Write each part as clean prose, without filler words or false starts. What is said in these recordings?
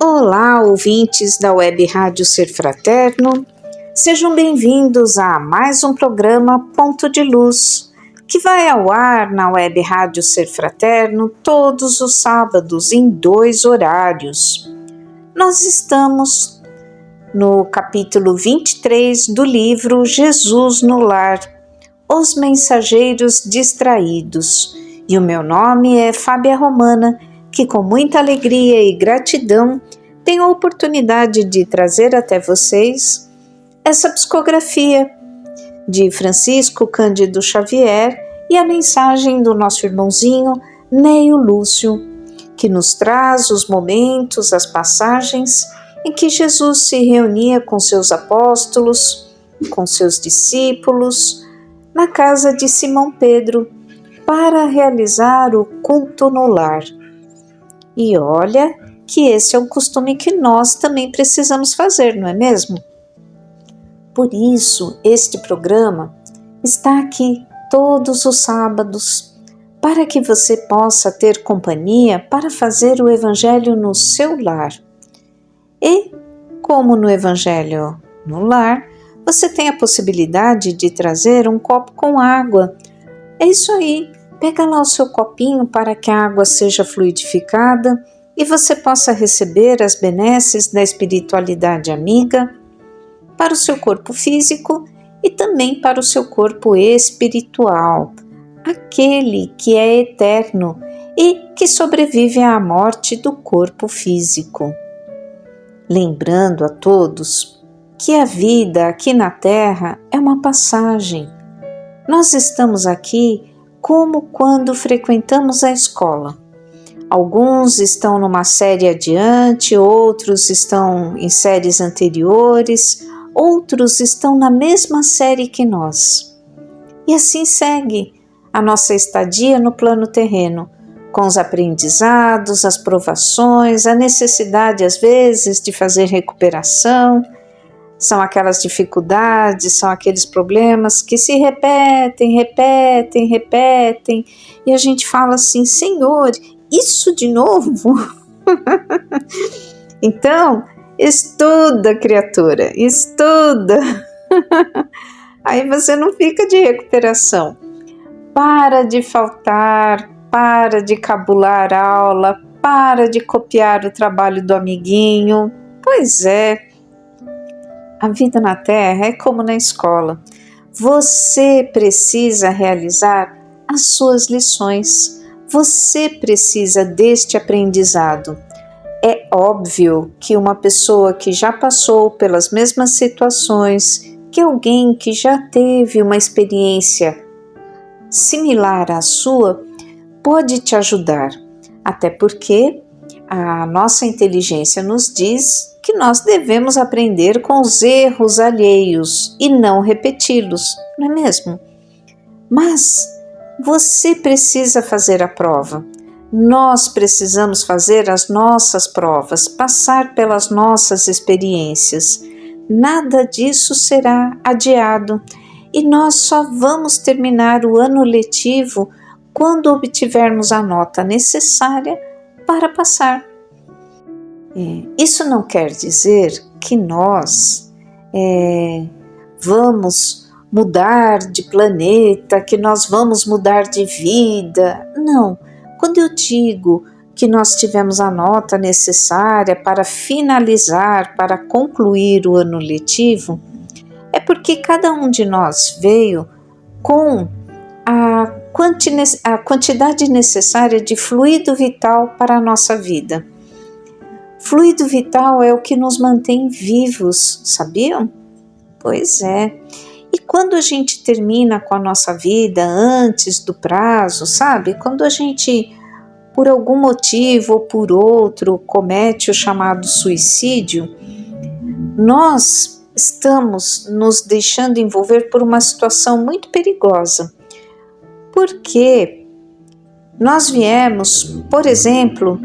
Olá, ouvintes da Web Rádio Ser Fraterno, sejam bem-vindos a mais um programa Ponto de Luz, que vai ao ar na Web Rádio Ser Fraterno todos os sábados em 2 horários. Nós estamos no capítulo 23 do livro Jesus no Lar, Os Mensageiros Distraídos, e o meu nome é Fábia Romana, que com muita alegria e gratidão tenho a oportunidade de trazer até vocês essa psicografia de Francisco Cândido Xavier e a mensagem do nosso irmãozinho Neio Lúcio, que nos traz os momentos, as passagens em que Jesus se reunia com seus apóstolos, com seus discípulos, na casa de Simão Pedro, para realizar o culto no lar. E olha que esse é um costume que nós também precisamos fazer, não é mesmo? Por isso, este programa está aqui todos os sábados, para que você possa ter companhia para fazer o Evangelho no seu lar. E, como no Evangelho no lar, você tem a possibilidade de trazer um copo com água. É isso aí. Pega lá o seu copinho para que a água seja fluidificada e você possa receber as benesses da espiritualidade amiga para o seu corpo físico e também para o seu corpo espiritual, aquele que é eterno e que sobrevive à morte do corpo físico. Lembrando a todos que a vida aqui na Terra é uma passagem. Nós estamos aqui como quando frequentamos a escola. Alguns estão numa série adiante, outros estão em séries anteriores, outros estão na mesma série que nós. E assim segue a nossa estadia no plano terreno, com os aprendizados, as provações, a necessidade às vezes de fazer recuperação. São aquelas dificuldades, são aqueles problemas que se repetem, e a gente fala assim, Senhor, isso de novo? Então, estuda, criatura, estuda. Aí você não fica de recuperação. Para de faltar, para de cabular aula, para de copiar o trabalho do amiguinho. Pois é. A vida na Terra é como na escola. Você precisa realizar as suas lições. Você precisa deste aprendizado. É óbvio que uma pessoa que já passou pelas mesmas situações, que alguém que já teve uma experiência similar à sua, pode te ajudar. Até porque a nossa inteligência nos diz que nós devemos aprender com os erros alheios e não repeti-los, não é mesmo? Mas você precisa fazer a prova. Nós precisamos fazer as nossas provas, passar pelas nossas experiências. Nada disso será adiado e nós só vamos terminar o ano letivo quando obtivermos a nota necessária para passar. Isso não quer dizer que nós vamos mudar de planeta, que nós vamos mudar de vida. Não, quando eu digo que nós tivemos a nota necessária para finalizar, para concluir o ano letivo, é porque cada um de nós veio com a quantidade necessária de fluido vital para a nossa vida. Fluido vital é o que nos mantém vivos, sabiam? Pois é. E quando a gente termina com a nossa vida antes do prazo, sabe? Quando a gente, por algum motivo ou por outro, comete o chamado suicídio, nós estamos nos deixando envolver por uma situação muito perigosa. Porque nós viemos, por exemplo,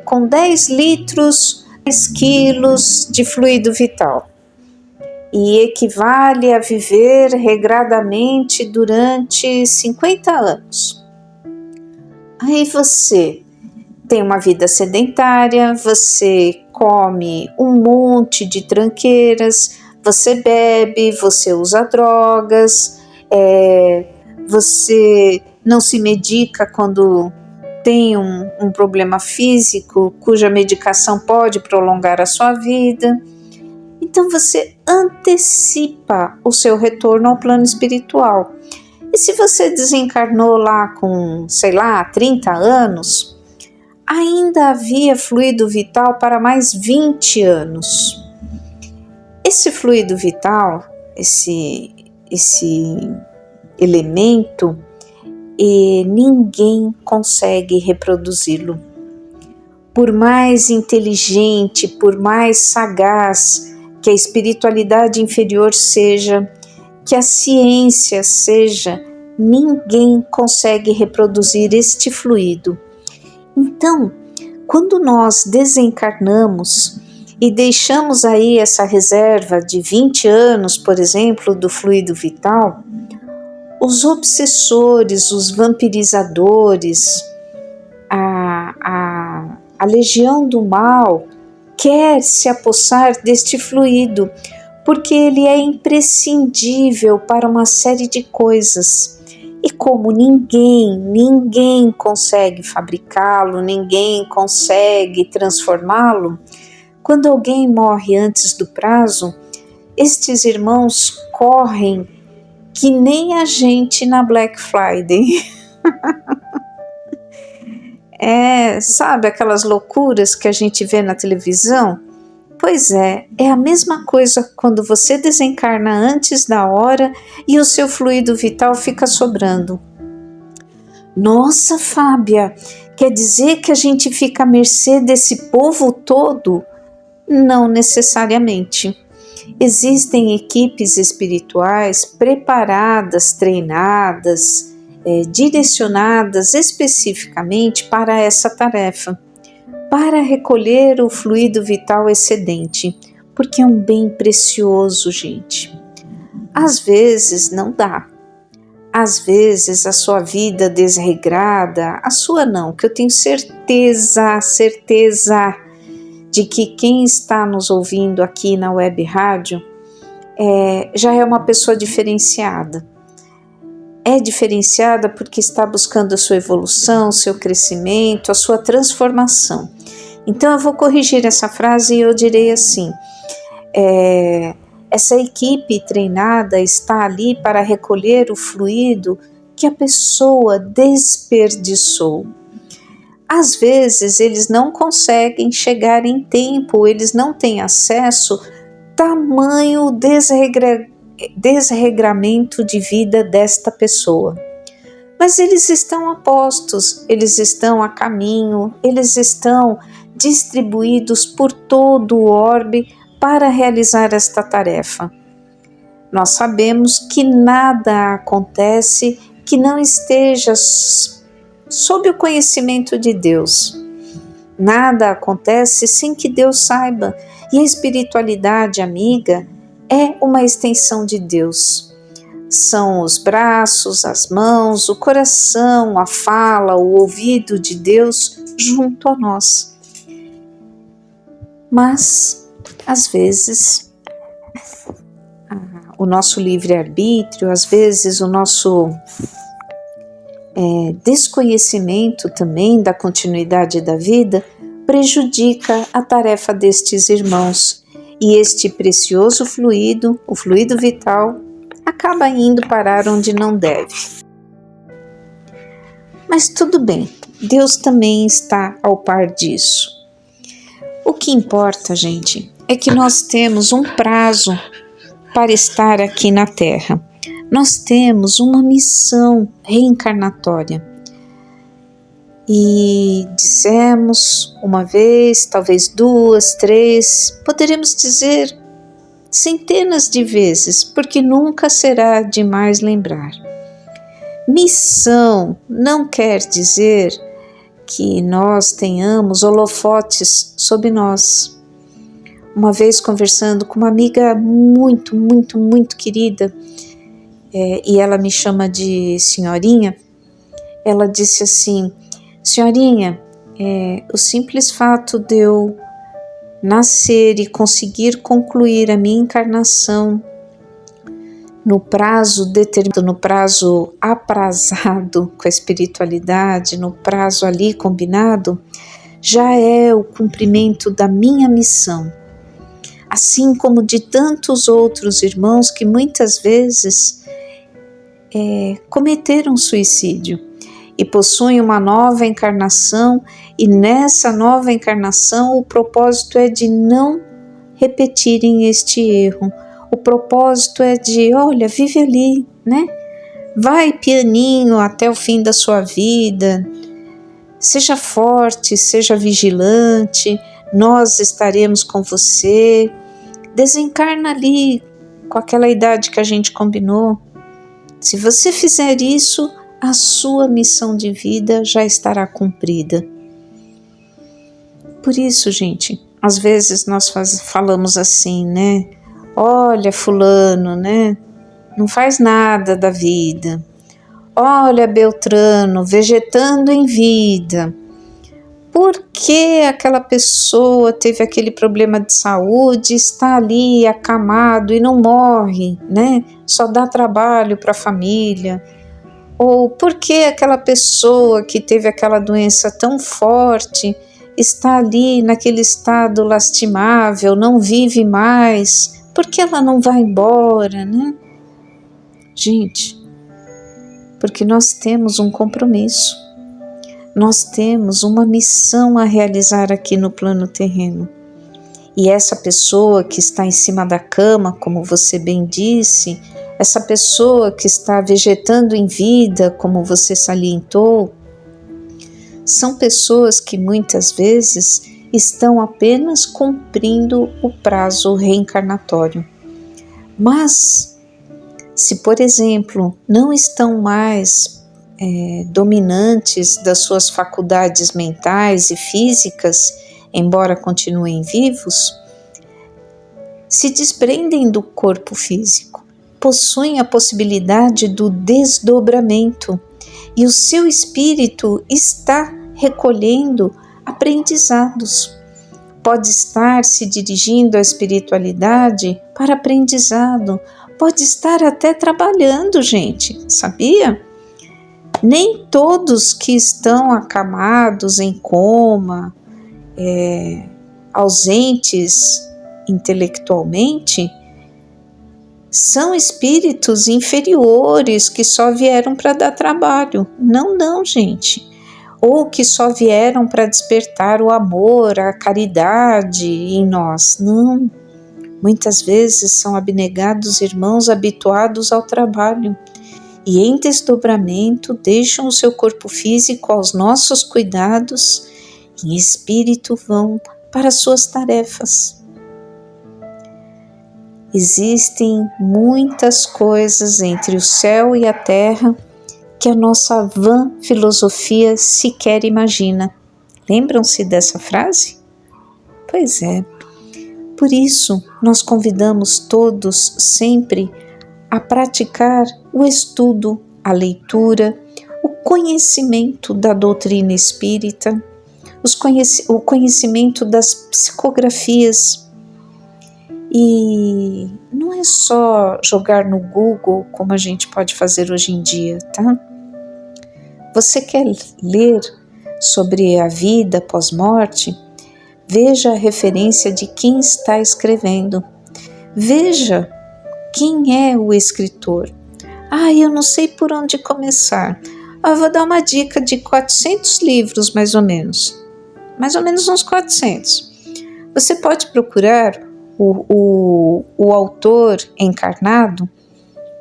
com 10 litros, 10 quilos de fluido vital. e equivale a viver regradamente durante 50 anos. Aí você tem uma vida sedentária, você come um monte de tranqueiras, você bebe, você usa drogas, você não se medica quando tem um problema físico cuja medicação pode prolongar a sua vida. Então você antecipa o seu retorno ao plano espiritual. E se você desencarnou lá com, 30 anos, ainda havia fluido vital para mais 20 anos. Esse fluido vital, esse elemento, ninguém consegue reproduzi-lo. Por mais inteligente, por mais sagaz que a espiritualidade inferior seja, que a ciência seja, ninguém consegue reproduzir este fluido. Então, quando nós desencarnamos e deixamos aí essa reserva de 20 anos, por exemplo, do fluido vital, os obsessores, os vampirizadores, a legião do mal quer se apossar deste fluido, porque ele é imprescindível para uma série de coisas. E como ninguém consegue fabricá-lo, ninguém consegue transformá-lo, quando alguém morre antes do prazo, estes irmãos correm que nem a gente na Black Friday. Sabe aquelas loucuras que a gente vê na televisão? Pois é a mesma coisa quando você desencarna antes da hora e o seu fluido vital fica sobrando. Nossa, Fábia, quer dizer que a gente fica à mercê desse povo todo? Não necessariamente. Existem equipes espirituais preparadas, treinadas, direcionadas especificamente para essa tarefa, para recolher o fluido vital excedente, porque é um bem precioso, gente. Às vezes não dá. Às vezes a sua vida desregrada, a sua não, que eu tenho certeza de que quem está nos ouvindo aqui na web rádio já é uma pessoa diferenciada. É diferenciada porque está buscando a sua evolução, seu crescimento, a sua transformação. Então eu vou corrigir essa frase e eu direi assim: essa equipe treinada está ali para recolher o fluido que a pessoa desperdiçou. Às vezes eles não conseguem chegar em tempo, eles não têm acesso, tamanho desregramento de vida desta pessoa. Mas eles estão a postos, eles estão a caminho, eles estão distribuídos por todo o orbe para realizar esta tarefa. Nós sabemos que nada acontece que não esteja sob o conhecimento de Deus. Nada acontece sem que Deus saiba, e a espiritualidade amiga é uma extensão de Deus. São os braços, as mãos, o coração, a fala, o ouvido de Deus junto a nós. Mas, às vezes, o nosso livre-arbítrio, às vezes o nosso desconhecimento também da continuidade da vida prejudica a tarefa destes irmãos, e este precioso fluido, o fluido vital, acaba indo parar onde não deve. Mas tudo bem, Deus também está ao par disso. O que importa, gente, é que nós temos um prazo para estar aqui na Terra. Nós temos uma missão reencarnatória. E dissemos uma vez, talvez 2, 3, poderemos dizer centenas de vezes, porque nunca será demais lembrar. Missão não quer dizer que nós tenhamos holofotes sobre nós. uma vez conversando com uma amiga muito, muito, muito querida, e ela me chama de senhorinha, ela disse assim: senhorinha, o simples fato de eu nascer e conseguir concluir a minha encarnação no prazo determinado, no prazo aprazado com a espiritualidade, no prazo ali combinado, já é o cumprimento da minha missão. Assim como de tantos outros irmãos que muitas vezes cometeram suicídio e possuem uma nova encarnação, e nessa nova encarnação o propósito é de não repetirem este erro. O propósito é de, olha, vive ali, né? Vai pianinho até o fim da sua vida, seja forte, seja vigilante, nós estaremos com você, desencarna ali com aquela idade que a gente combinou. Se você fizer isso, a sua missão de vida já estará cumprida. Por isso, gente, às vezes nós falamos assim, né? Olha fulano, né? Não faz nada da vida. Olha Beltrano, vegetando em vida. Por que aquela pessoa teve aquele problema de saúde, está ali acamado e não morre, né? Só dá trabalho para a família. Ou por que aquela pessoa que teve aquela doença tão forte está ali naquele estado lastimável, não vive mais? Por que ela não vai embora, né? Gente, porque nós temos um compromisso, nós temos uma missão a realizar aqui no plano terreno. E essa pessoa que está em cima da cama, como você bem disse, essa pessoa que está vegetando em vida, como você salientou, são pessoas que muitas vezes estão apenas cumprindo o prazo reencarnatório. Mas, se por exemplo, não estão mais dominantes das suas faculdades mentais e físicas, embora continuem vivos, se desprendem do corpo físico, possuem a possibilidade do desdobramento e o seu espírito está recolhendo aprendizados. Pode estar se dirigindo à espiritualidade para aprendizado, pode estar até trabalhando, gente, sabia? Nem todos que estão acamados em coma, ausentes intelectualmente, são espíritos inferiores que só vieram para dar trabalho. Não, gente. Ou que só vieram para despertar o amor, a caridade em nós. Não. Muitas vezes são abnegados irmãos habituados ao trabalho e em desdobramento deixam o seu corpo físico aos nossos cuidados e em espírito vão para suas tarefas. Existem muitas coisas entre o céu e a terra que a nossa vã filosofia sequer imagina. Lembram-se dessa frase? Pois é. Por isso, nós convidamos todos sempre a praticar o estudo, a leitura, o conhecimento da doutrina espírita, o conhecimento das psicografias. E não é só jogar no Google como a gente pode fazer hoje em dia, tá? Você quer ler sobre a vida pós-morte? Veja a referência de quem está escrevendo. Veja quem é o escritor. Eu não sei por onde começar. Eu vou dar uma dica de 400 livros, mais ou menos uns 400. Você pode procurar o autor encarnado,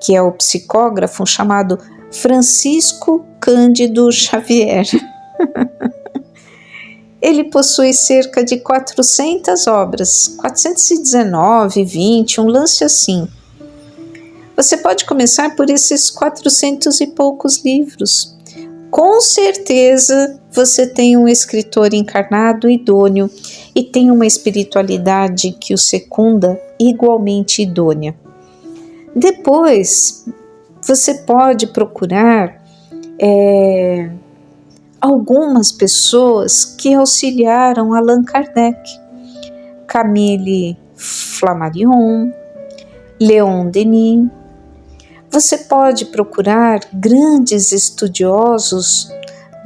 que é o psicógrafo chamado Francisco Cândido Xavier. Ele possui cerca de 400 obras, 419, 20, um lance assim. Você pode começar por esses 400 e poucos livros. com certeza você tem um escritor encarnado idôneo e tem uma espiritualidade que o secunda igualmente idônea. Depois, você pode procurar algumas pessoas que auxiliaram Allan Kardec. Camille Flammarion, Leon Denis. Você pode procurar grandes estudiosos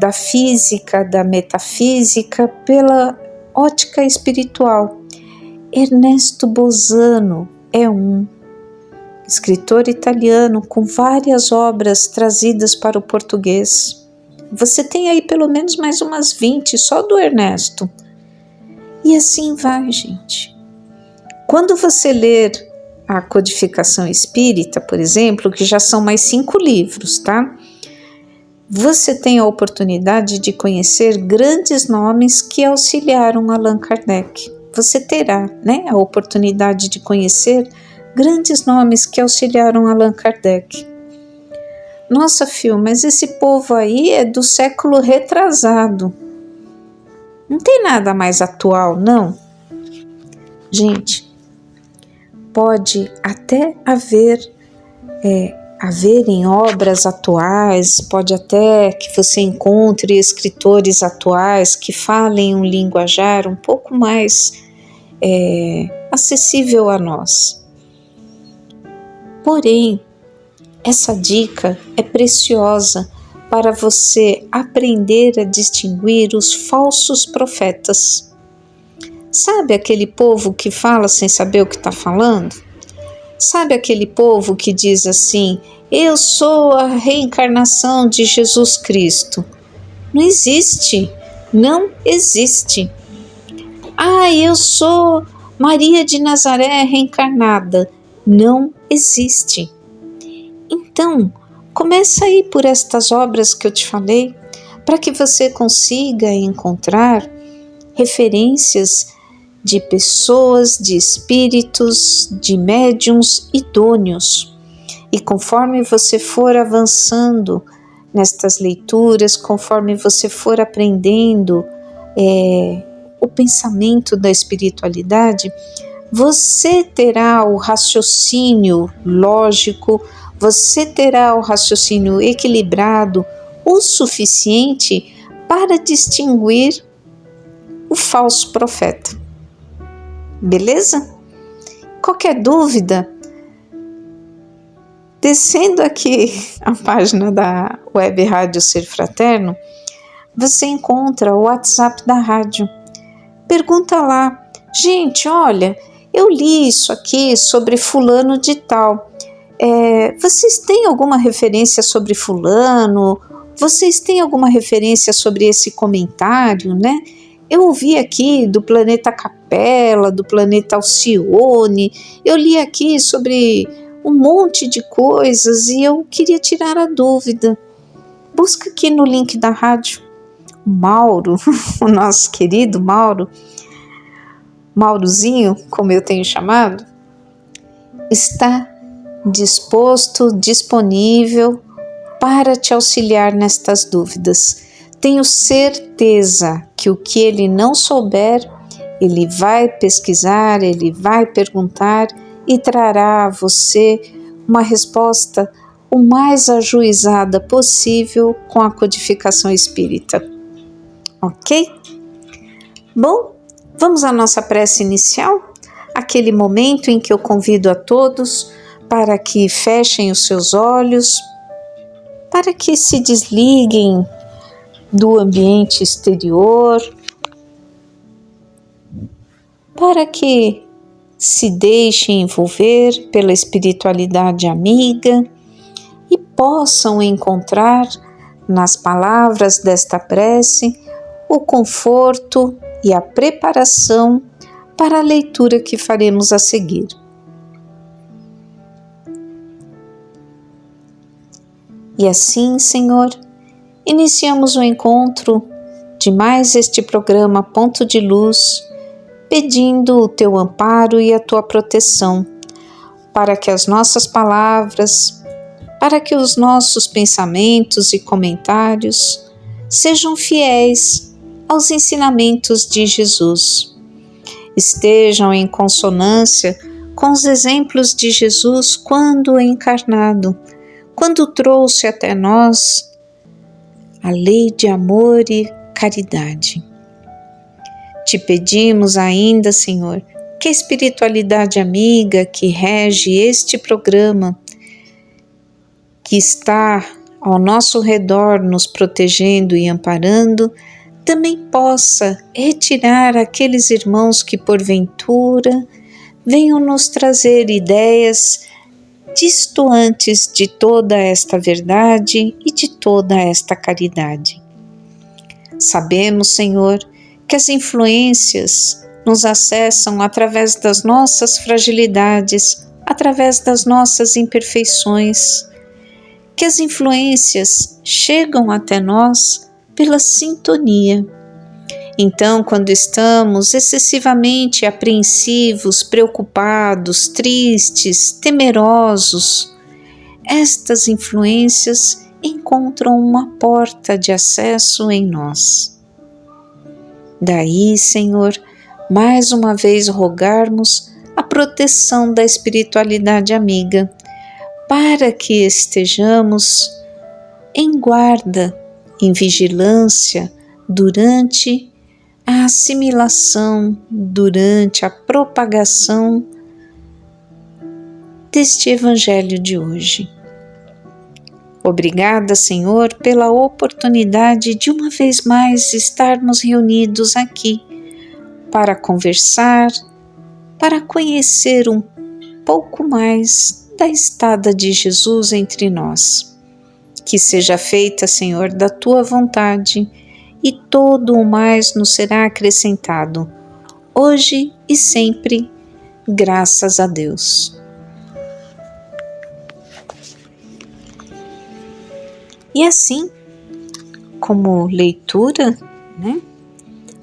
da física, da metafísica, pela ótica espiritual. Ernesto Bosano é um escritor italiano com várias obras trazidas para o português. Você tem aí pelo menos mais umas 20 só do Ernesto. E assim vai, gente. Quando você ler a Codificação Espírita, por exemplo, que já são mais 5 livros, tá? Você tem a oportunidade de conhecer grandes nomes que auxiliaram Allan Kardec. Você terá, né, a oportunidade de conhecer grandes nomes que auxiliaram Allan Kardec. Nossa, Fio, mas esse povo aí é do século retrasado. Não tem nada mais atual, não? Gente, pode até haverem obras atuais, pode até que você encontre escritores atuais que falem um linguajar um pouco mais acessível a nós. Porém, essa dica é preciosa para você aprender a distinguir os falsos profetas. Sabe aquele povo que fala sem saber o que está falando? Sabe aquele povo que diz assim: eu sou a reencarnação de Jesus Cristo? Não existe, não existe. Eu sou Maria de Nazaré reencarnada. Não existe. Então, começa aí por estas obras que eu te falei, para que você consiga encontrar referências de pessoas, de espíritos, de médiuns idôneos. E conforme você for avançando nestas leituras, conforme você for aprendendo o pensamento da espiritualidade, você terá o raciocínio lógico, você terá o raciocínio equilibrado o suficiente para distinguir o falso profeta. Beleza? Qualquer dúvida, descendo aqui a página da Web Rádio Ser Fraterno, você encontra o WhatsApp da rádio. Pergunta lá: gente, olha, eu li isso aqui sobre fulano de tal. Vocês têm alguma referência sobre fulano? Vocês têm alguma referência sobre esse comentário, né? Eu ouvi aqui do planeta Capela, do planeta Alcione, eu li aqui sobre um monte de coisas e eu queria tirar a dúvida. Busca aqui no link da rádio. O Mauro, o nosso querido Maurozinho, como eu tenho chamado, está disponível para te auxiliar nestas dúvidas. Tenho certeza que o que ele não souber, ele vai pesquisar, ele vai perguntar e trará a você uma resposta o mais ajuizada possível com a codificação espírita. Ok? Bom, vamos à nossa prece inicial? Aquele momento em que eu convido a todos para que fechem os seus olhos, para que se desliguem do ambiente exterior, para que se deixem envolver pela espiritualidade amiga e possam encontrar nas palavras desta prece o conforto e a preparação para a leitura que faremos a seguir. E assim, Senhor, iniciamos o encontro de mais este programa Ponto de Luz, pedindo o Teu amparo e a Tua proteção, para que as nossas palavras, para que os nossos pensamentos e comentários sejam fiéis aos ensinamentos de Jesus. Estejam em consonância com os exemplos de Jesus quando encarnado, quando trouxe até nós a lei de amor e caridade. Te pedimos ainda, Senhor, que a espiritualidade amiga que rege este programa, que está ao nosso redor nos protegendo e amparando, também possa retirar aqueles irmãos que porventura venham nos trazer ideias distantes de toda esta verdade e de toda esta caridade. Sabemos, Senhor, que as influências nos acessam através das nossas fragilidades, através das nossas imperfeições, que as influências chegam até nós pela sintonia. Então, quando estamos excessivamente apreensivos, preocupados, tristes, temerosos, estas influências encontram uma porta de acesso em nós. Daí, Senhor, mais uma vez rogarmos a proteção da espiritualidade amiga, para que estejamos em guarda, em vigilância, durante a assimilação, durante a propagação deste Evangelho de hoje. Obrigada, Senhor, pela oportunidade de uma vez mais estarmos reunidos aqui para conversar, para conhecer um pouco mais da estada de Jesus entre nós. Que seja feita, Senhor, da Tua vontade, e todo o mais nos será acrescentado, hoje e sempre, graças a Deus. E assim, como leitura,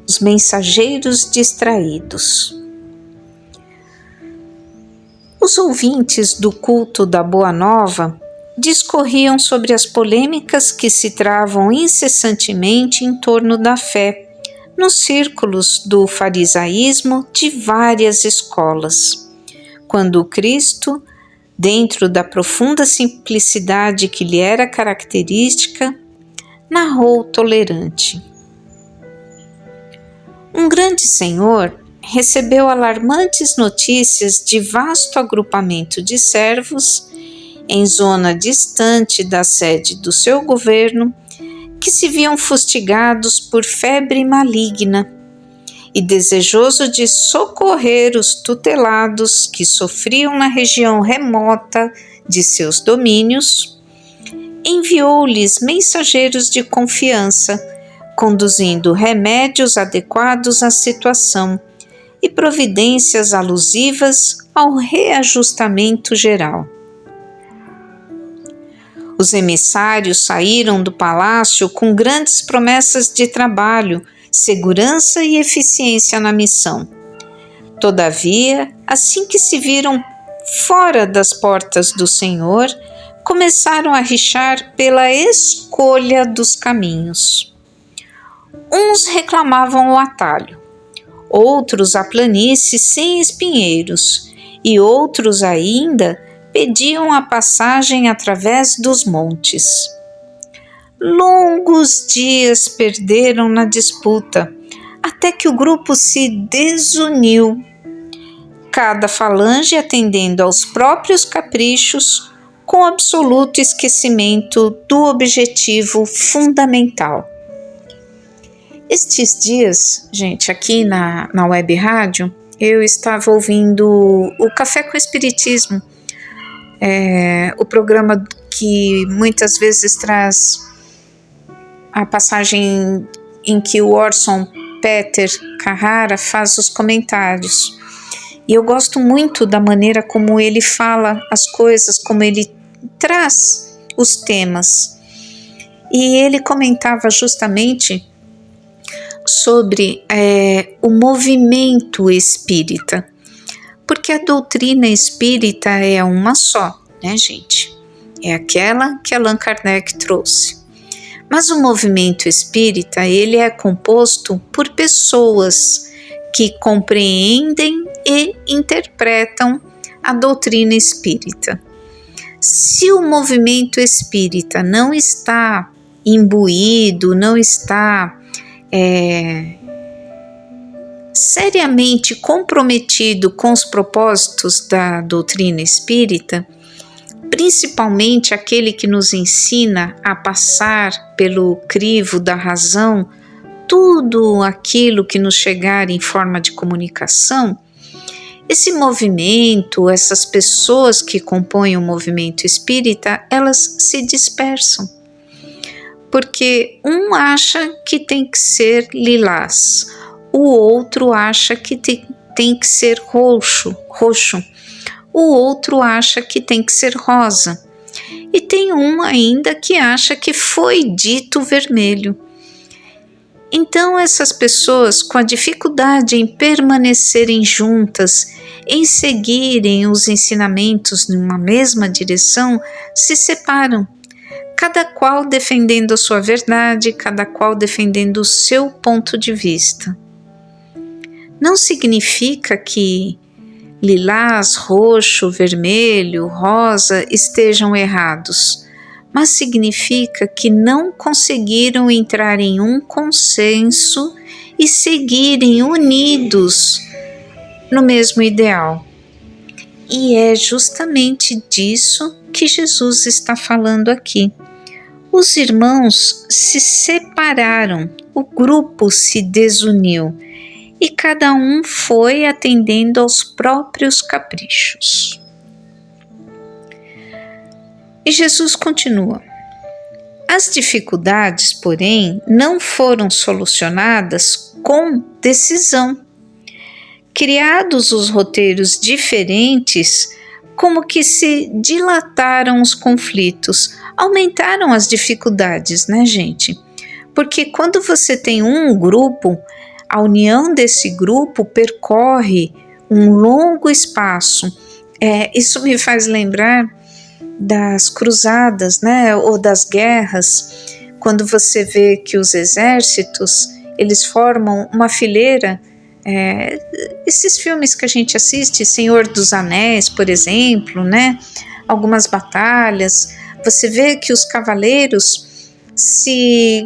os mensageiros distraídos. Os ouvintes do culto da Boa Nova discorriam sobre as polêmicas que se travam incessantemente em torno da fé, nos círculos do farisaísmo de várias escolas, quando o Cristo, dentro da profunda simplicidade que lhe era característica, narrou tolerante. Um grande senhor recebeu alarmantes notícias de vasto agrupamento de servos em zona distante da sede do seu governo, que se viam fustigados por febre maligna, e desejoso de socorrer os tutelados que sofriam na região remota de seus domínios, enviou-lhes mensageiros de confiança, conduzindo remédios adequados à situação e providências alusivas ao reajustamento geral. Os emissários saíram do palácio com grandes promessas de trabalho, segurança e eficiência na missão. Todavia, assim que se viram fora das portas do Senhor, começaram a rixar pela escolha dos caminhos. Uns reclamavam o atalho, outros a planície sem espinheiros, e outros ainda pediam a passagem através dos montes. Longos dias perderam na disputa, até que o grupo se desuniu, cada falange atendendo aos próprios caprichos, com absoluto esquecimento do objetivo fundamental. Estes dias, gente, aqui na web rádio, eu estava ouvindo o Café com Espiritismo, o programa que muitas vezes traz a passagem em que o Orson Peter Carrara faz os comentários. E eu gosto muito da maneira como ele fala as coisas, como ele traz os temas. E ele comentava justamente sobre o movimento espírita, porque a doutrina espírita é uma só, né, gente? É aquela que Allan Kardec trouxe. Mas o movimento espírita, ele é composto por pessoas que compreendem e interpretam a doutrina espírita. Se o movimento espírita não está imbuído, não está seriamente comprometido com os propósitos da doutrina espírita, principalmente aquele que nos ensina a passar pelo crivo da razão tudo aquilo que nos chegar em forma de comunicação, esse movimento, essas pessoas que compõem o movimento espírita, elas se dispersam. Porque um acha que tem que ser lilás, o outro acha que tem que ser roxo, o outro acha que tem que ser rosa, e tem um ainda que acha que foi dito vermelho. Então essas pessoas, com a dificuldade em permanecerem juntas, em seguirem os ensinamentos numa mesma direção, se separam, cada qual defendendo a sua verdade, cada qual defendendo o seu ponto de vista. Não significa que lilás, roxo, vermelho, rosa estejam errados, mas significa que não conseguiram entrar em um consenso e seguirem unidos no mesmo ideal. E é justamente disso que Jesus está falando aqui. Os irmãos se separaram, o grupo se desuniu e cada um foi atendendo aos próprios caprichos. E Jesus continua: as dificuldades, porém, não foram solucionadas com decisão. Criados os roteiros diferentes, como que se dilataram os conflitos, aumentaram as dificuldades, né, gente? Porque quando você tem um grupo, a união desse grupo percorre um longo espaço. Isso me faz lembrar das cruzadas, né, ou das guerras, quando você vê que os exércitos, eles formam uma fileira. Esses filmes que a gente assiste, Senhor dos Anéis, por exemplo, né? Algumas batalhas, você vê que os cavaleiros se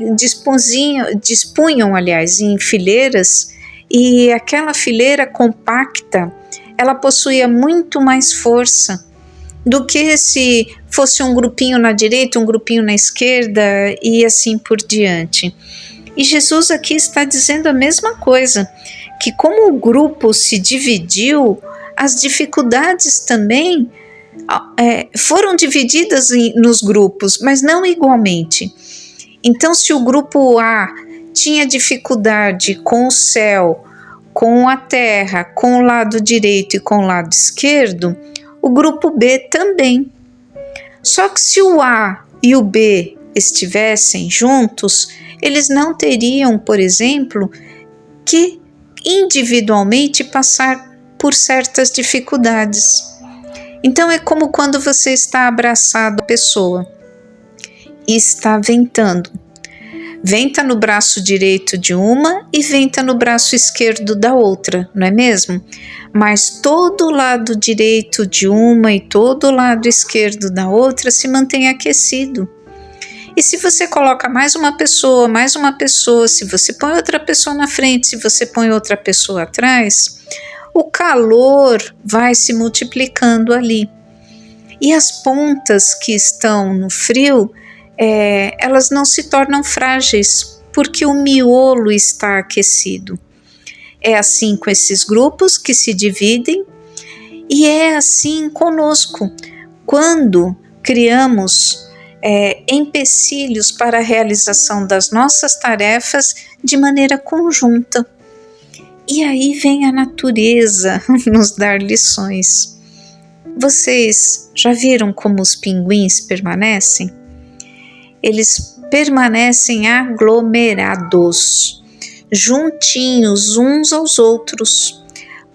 dispunham, aliás, em fileiras, e aquela fileira compacta, ela possuía muito mais força do que se fosse um grupinho na direita, um grupinho na esquerda e assim por diante. E Jesus aqui está dizendo a mesma coisa, que como o grupo se dividiu, as dificuldades também foram divididas nos grupos, mas não igualmente. Então, se o grupo A tinha dificuldade com o céu, com a terra, com o lado direito e com o lado esquerdo, o grupo B também. Só que se o A e o B estivessem juntos, eles não teriam, por exemplo, que individualmente passar por certas dificuldades. Então é como quando você está abraçado à pessoa e está ventando. Venta no braço direito de uma e venta no braço esquerdo da outra, não é mesmo? Mas todo o lado direito de uma e todo o lado esquerdo da outra se mantém aquecido. E se você coloca mais uma pessoa, se você põe outra pessoa na frente, se você põe outra pessoa atrás, o calor vai se multiplicando ali. E as pontas que estão no frio, elas não se tornam frágeis, porque o miolo está aquecido. É assim com esses grupos que se dividem, e é assim conosco, quando criamos empecilhos para a realização das nossas tarefas de maneira conjunta. E aí vem a natureza nos dar lições. Vocês já viram como os pinguins permanecem? Eles permanecem aglomerados, juntinhos uns aos outros,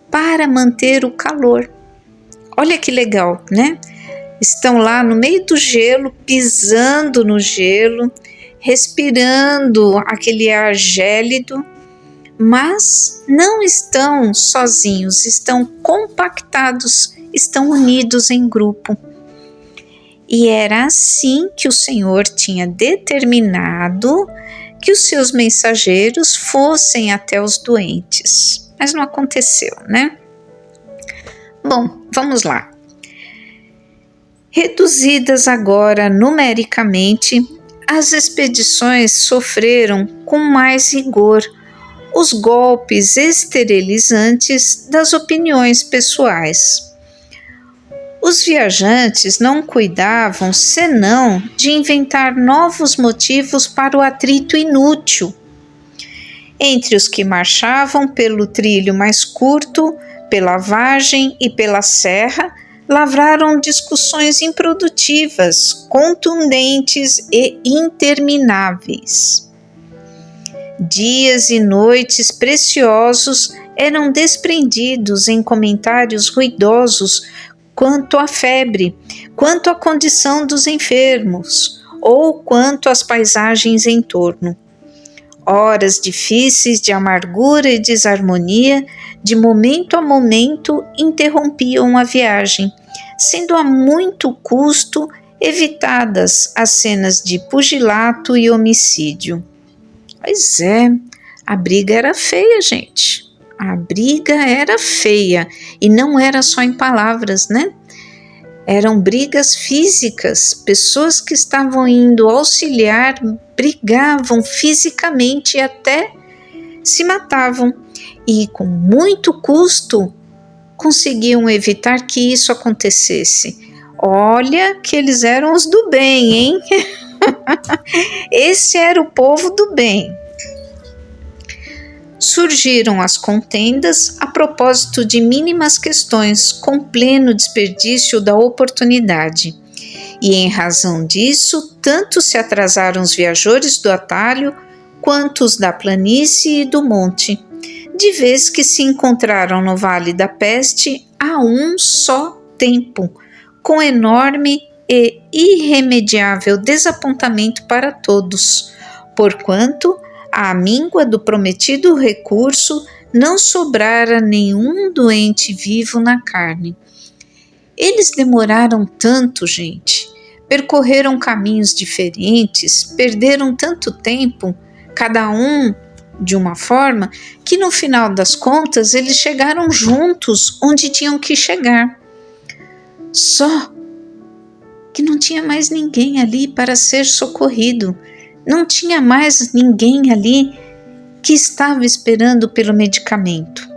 para manter o calor. Olha que legal, né? Estão lá no meio do gelo, pisando no gelo, respirando aquele ar gélido, mas não estão sozinhos, estão compactados, estão unidos em grupo. E era assim que o Senhor tinha determinado que os seus mensageiros fossem até os doentes. Mas não aconteceu, né? Bom, vamos lá. Reduzidas agora numericamente, as expedições sofreram com mais rigor os golpes esterilizantes das opiniões pessoais. Os viajantes não cuidavam senão de inventar novos motivos para o atrito inútil. Entre os que marchavam pelo trilho mais curto, pela vargem e pela serra, lavraram discussões improdutivas, contundentes e intermináveis. Dias e noites preciosos eram desprendidos em comentários ruidosos quanto à febre, quanto à condição dos enfermos, ou quanto às paisagens em torno. Horas difíceis de amargura e desarmonia, de momento a momento, interrompiam a viagem, sendo a muito custo evitadas as cenas de pugilato e homicídio. Pois é, a briga era feia, gente. A briga era feia e não era só em palavras, né? Eram brigas físicas, pessoas que estavam indo auxiliar brigavam fisicamente e até se matavam e com muito custo conseguiam evitar que isso acontecesse. Olha que eles eram os do bem, hein? Esse era o povo do bem. Surgiram as contendas a propósito de mínimas questões, com pleno desperdício da oportunidade. E em razão disso, tanto se atrasaram os viajores do atalho, quanto os da planície e do monte, de vez que se encontraram no Vale da Peste a um só tempo, com enorme e irremediável desapontamento para todos, porquanto à míngua do prometido recurso não sobrara nenhum doente vivo na carne. Eles demoraram tanto, gente, percorreram caminhos diferentes, perderam tanto tempo, cada um de uma forma, que no final das contas eles chegaram juntos onde tinham que chegar. Só que não tinha mais ninguém ali para ser socorrido. Não tinha mais ninguém ali que estava esperando pelo medicamento.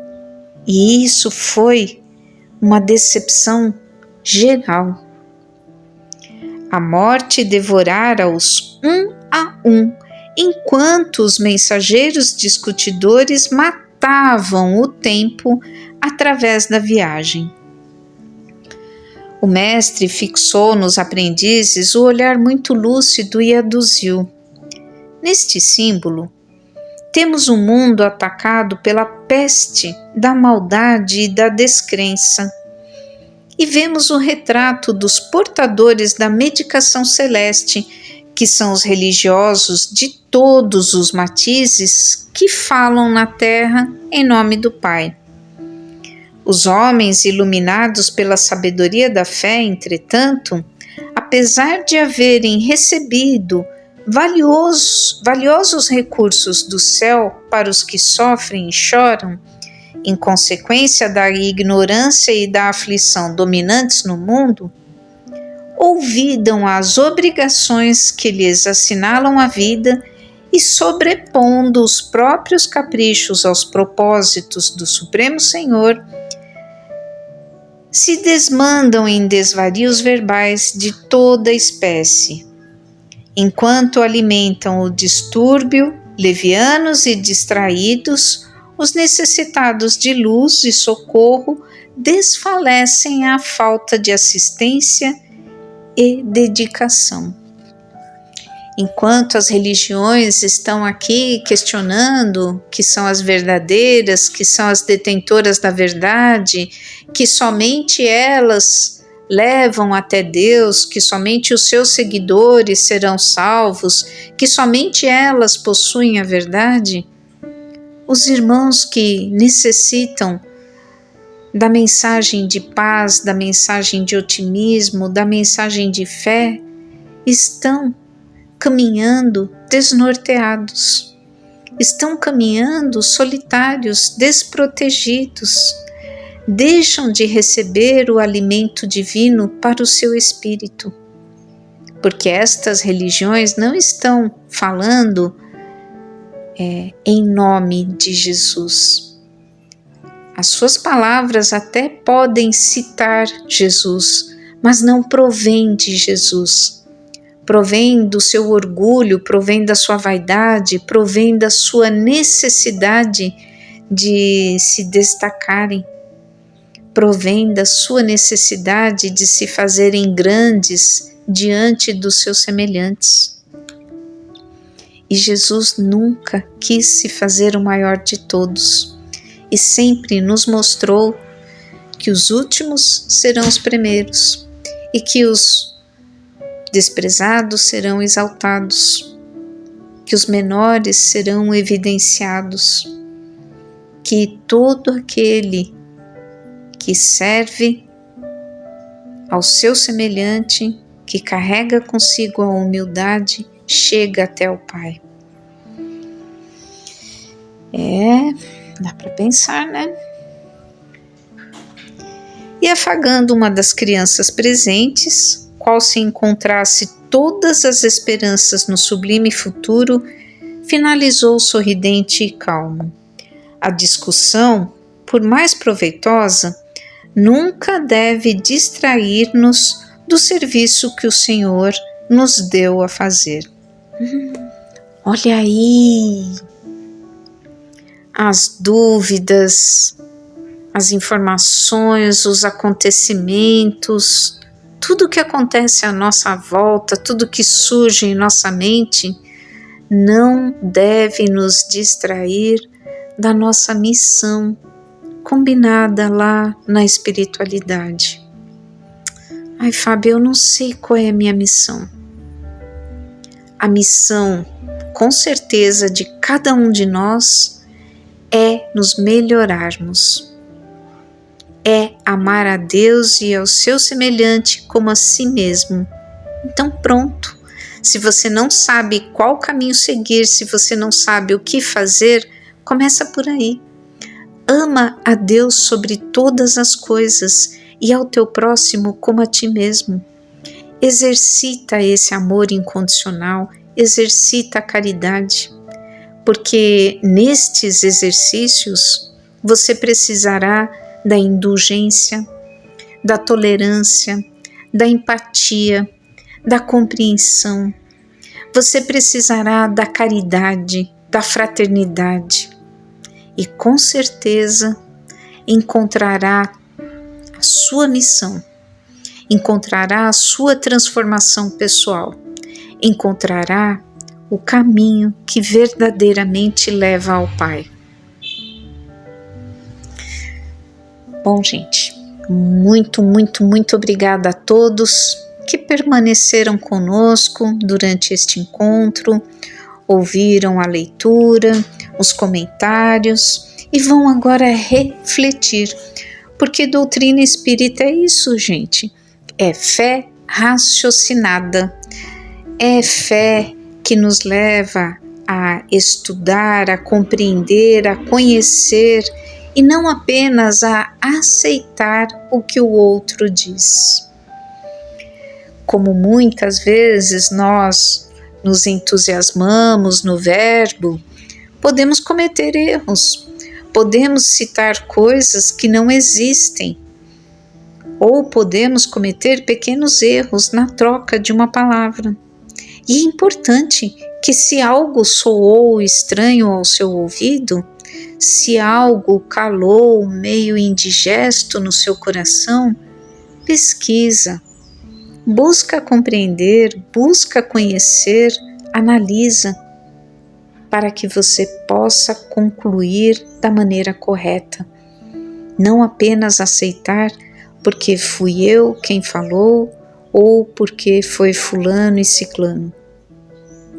E isso foi uma decepção geral. A morte devorara-os um a um, enquanto os mensageiros discutidores matavam o tempo através da viagem. O mestre fixou nos aprendizes o olhar muito lúcido e aduziu: neste símbolo, temos um mundo atacado pela peste da maldade e da descrença. E vemos o retrato dos portadores da medicação celeste, que são os religiosos de todos os matizes que falam na terra em nome do Pai. Os homens iluminados pela sabedoria da fé, entretanto, apesar de haverem recebido valiosos recursos do céu para os que sofrem e choram, em consequência da ignorância e da aflição dominantes no mundo, olvidam as obrigações que lhes assinalam a vida e, sobrepondo os próprios caprichos aos propósitos do Supremo Senhor, se desmandam em desvarios verbais de toda espécie. Enquanto alimentam o distúrbio, levianos e distraídos, os necessitados de luz e socorro desfalecem à falta de assistência e dedicação. Enquanto as religiões estão aqui questionando que são as verdadeiras, que são as detentoras da verdade, que somente elas levam até Deus, que somente os seus seguidores serão salvos, que somente elas possuem a verdade, os irmãos que necessitam da mensagem de paz, da mensagem de otimismo, da mensagem de fé, estão caminhando desnorteados, estão caminhando solitários, desprotegidos, deixam de receber o alimento divino para o seu espírito, porque estas religiões não estão falando em nome de Jesus. As suas palavras até podem citar Jesus, mas não provém de Jesus. Provém do seu orgulho, provém da sua vaidade, provém da sua necessidade de se destacarem, provém da sua necessidade de se fazerem grandes diante dos seus semelhantes. E Jesus nunca quis se fazer o maior de todos e sempre nos mostrou que os últimos serão os primeiros e que os desprezados serão exaltados, que os menores serão evidenciados, que todo aquele que serve ao seu semelhante, que carrega consigo a humildade, chega até o Pai. Dá para pensar, né? E afagando uma das crianças presentes, qual se encontrasse todas as esperanças no sublime futuro, finalizou sorridente e calmo. A discussão, por mais proveitosa, nunca deve distrair-nos do serviço que o Senhor nos deu a fazer. Olha aí! As dúvidas, as informações, os acontecimentos, tudo que acontece à nossa volta, tudo que surge em nossa mente, não deve nos distrair da nossa missão combinada lá na espiritualidade. Ai, Fábio, eu não sei qual é a minha missão. A missão, com certeza, de cada um de nós é nos melhorarmos. É amar a Deus e ao seu semelhante como a si mesmo. Então pronto, se você não sabe qual caminho seguir, se você não sabe o que fazer, começa por aí. Ama a Deus sobre todas as coisas e ao teu próximo como a ti mesmo. Exercita esse amor incondicional, exercita a caridade, porque nestes exercícios você precisará da indulgência, da tolerância, da empatia, da compreensão. Você precisará da caridade, da fraternidade e com certeza encontrará a sua missão, encontrará a sua transformação pessoal, encontrará o caminho que verdadeiramente leva ao Pai. Bom, gente, muito obrigada a todos que permaneceram conosco durante este encontro, ouviram a leitura, os comentários e vão agora refletir, porque doutrina espírita é isso, gente, é fé raciocinada, é fé que nos leva a estudar, a compreender, a conhecer e não apenas a aceitar o que o outro diz. Como muitas vezes nós nos entusiasmamos no verbo, podemos cometer erros, podemos citar coisas que não existem, ou podemos cometer pequenos erros na troca de uma palavra. E é importante que, se algo soou estranho ao seu ouvido, se algo calou meio indigesto no seu coração, pesquisa, busca compreender, busca conhecer, analisa, para que você possa concluir da maneira correta. Não apenas aceitar, porque fui eu quem falou ou porque foi fulano e ciclano.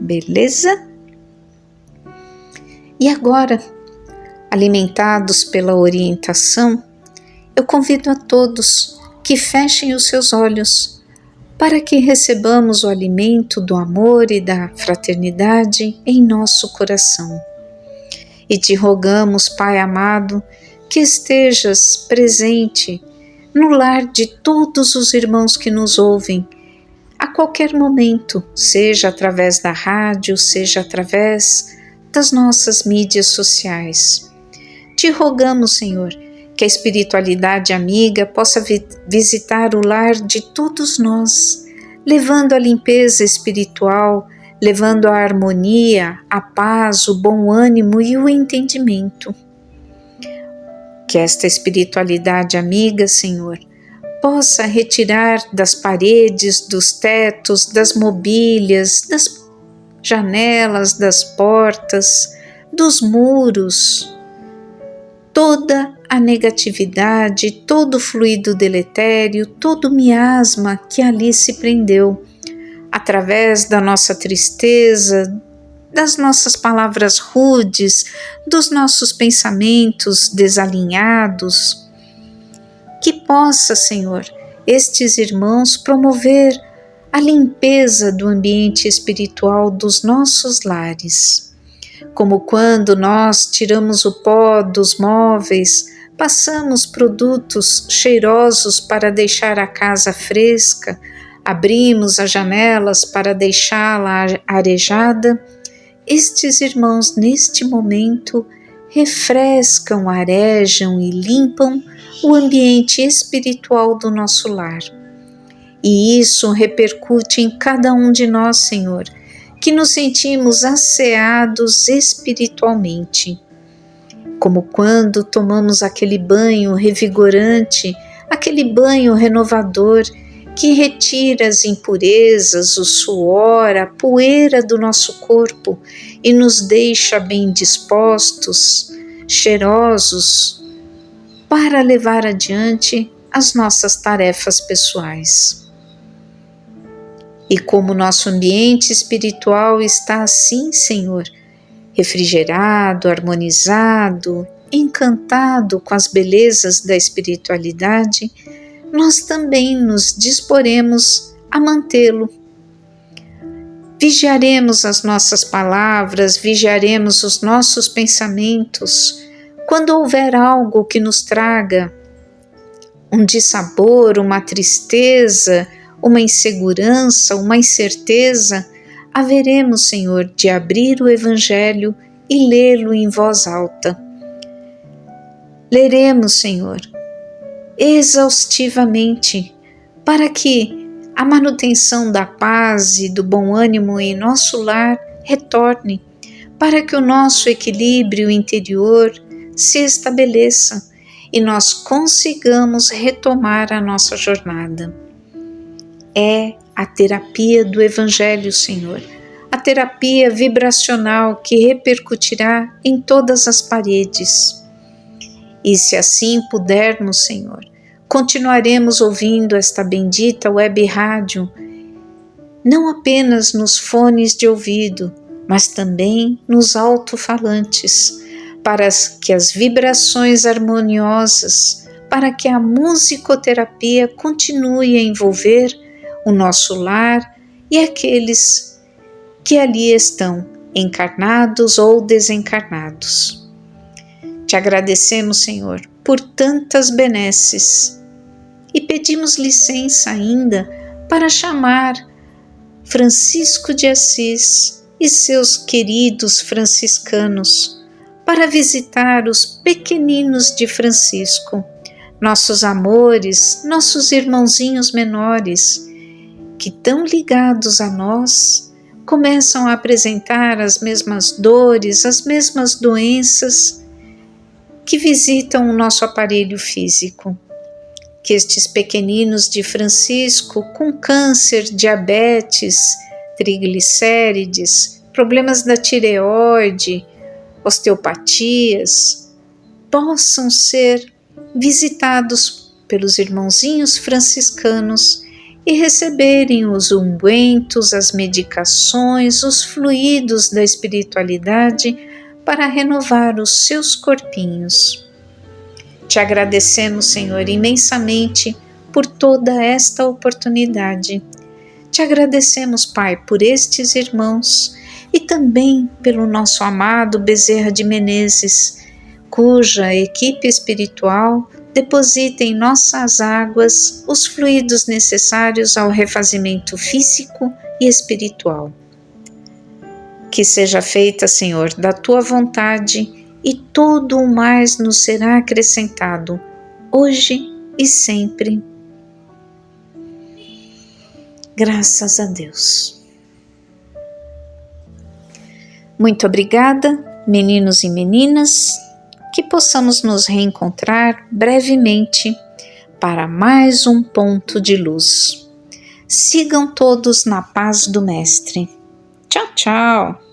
Beleza? E agora, alimentados pela orientação, eu convido a todos que fechem os seus olhos para que recebamos o alimento do amor e da fraternidade em nosso coração. E te rogamos, Pai amado, que estejas presente no lar de todos os irmãos que nos ouvem, a qualquer momento, seja através da rádio, seja através das nossas mídias sociais. Te rogamos, Senhor, que a espiritualidade amiga possa visitar o lar de todos nós, levando a limpeza espiritual, levando a harmonia, a paz, o bom ânimo e o entendimento. Que esta espiritualidade amiga, Senhor, possa retirar das paredes, dos tetos, das mobílias, das janelas, das portas, dos muros, toda a negatividade, todo o fluido deletério, todo o miasma que ali se prendeu, através da nossa tristeza, das nossas palavras rudes, dos nossos pensamentos desalinhados. Que possa, Senhor, estes irmãos promover a limpeza do ambiente espiritual dos nossos lares. Como quando nós tiramos o pó dos móveis, passamos produtos cheirosos para deixar a casa fresca, abrimos as janelas para deixá-la arejada, estes irmãos neste momento refrescam, arejam e limpam o ambiente espiritual do nosso lar. E isso repercute em cada um de nós, Senhor, que nos sentimos asseados espiritualmente. Como quando tomamos aquele banho revigorante, aquele banho renovador que retira as impurezas, o suor, a poeira do nosso corpo e nos deixa bem dispostos, cheirosos, para levar adiante as nossas tarefas pessoais. E como nosso ambiente espiritual está assim, Senhor, refrigerado, harmonizado, encantado com as belezas da espiritualidade, nós também nos disporemos a mantê-lo. Vigiaremos as nossas palavras, vigiaremos os nossos pensamentos. Quando houver algo que nos traga um dissabor, uma tristeza, uma insegurança, uma incerteza, haveremos, Senhor, de abrir o Evangelho e lê-lo em voz alta. Leremos, Senhor, exaustivamente, para que a manutenção da paz e do bom ânimo em nosso lar retorne, para que o nosso equilíbrio interior se estabeleça e nós consigamos retomar a nossa jornada. É a terapia do Evangelho, Senhor, a terapia vibracional que repercutirá em todas as paredes. E se assim pudermos, Senhor, continuaremos ouvindo esta bendita web rádio, não apenas nos fones de ouvido, mas também nos alto-falantes, para que as vibrações harmoniosas, para que a musicoterapia continue a envolver o nosso lar e aqueles que ali estão, encarnados ou desencarnados. Te agradecemos, Senhor, por tantas benesses e pedimos licença ainda para chamar Francisco de Assis e seus queridos franciscanos para visitar os pequeninos de Francisco, nossos amores, nossos irmãozinhos menores, que tão ligados a nós, começam a apresentar as mesmas dores, as mesmas doenças que visitam o nosso aparelho físico. Que estes pequeninos de Francisco, com câncer, diabetes, triglicérides, problemas da tireoide, osteopatias, possam ser visitados pelos irmãozinhos franciscanos e receberem os ungüentos, as medicações, os fluidos da espiritualidade para renovar os seus corpinhos. Te agradecemos, Senhor, imensamente por toda esta oportunidade. Te agradecemos, Pai, por estes irmãos e também pelo nosso amado Bezerra de Menezes, cuja equipe espiritual deposita em nossas águas os fluidos necessários ao refazimento físico e espiritual. Que seja feita, Senhor, da Tua vontade e tudo o mais nos será acrescentado, hoje e sempre. Graças a Deus. Muito obrigada, meninos e meninas, que possamos nos reencontrar brevemente para mais um ponto de luz. Sigam todos na paz do Mestre. Tchau, tchau!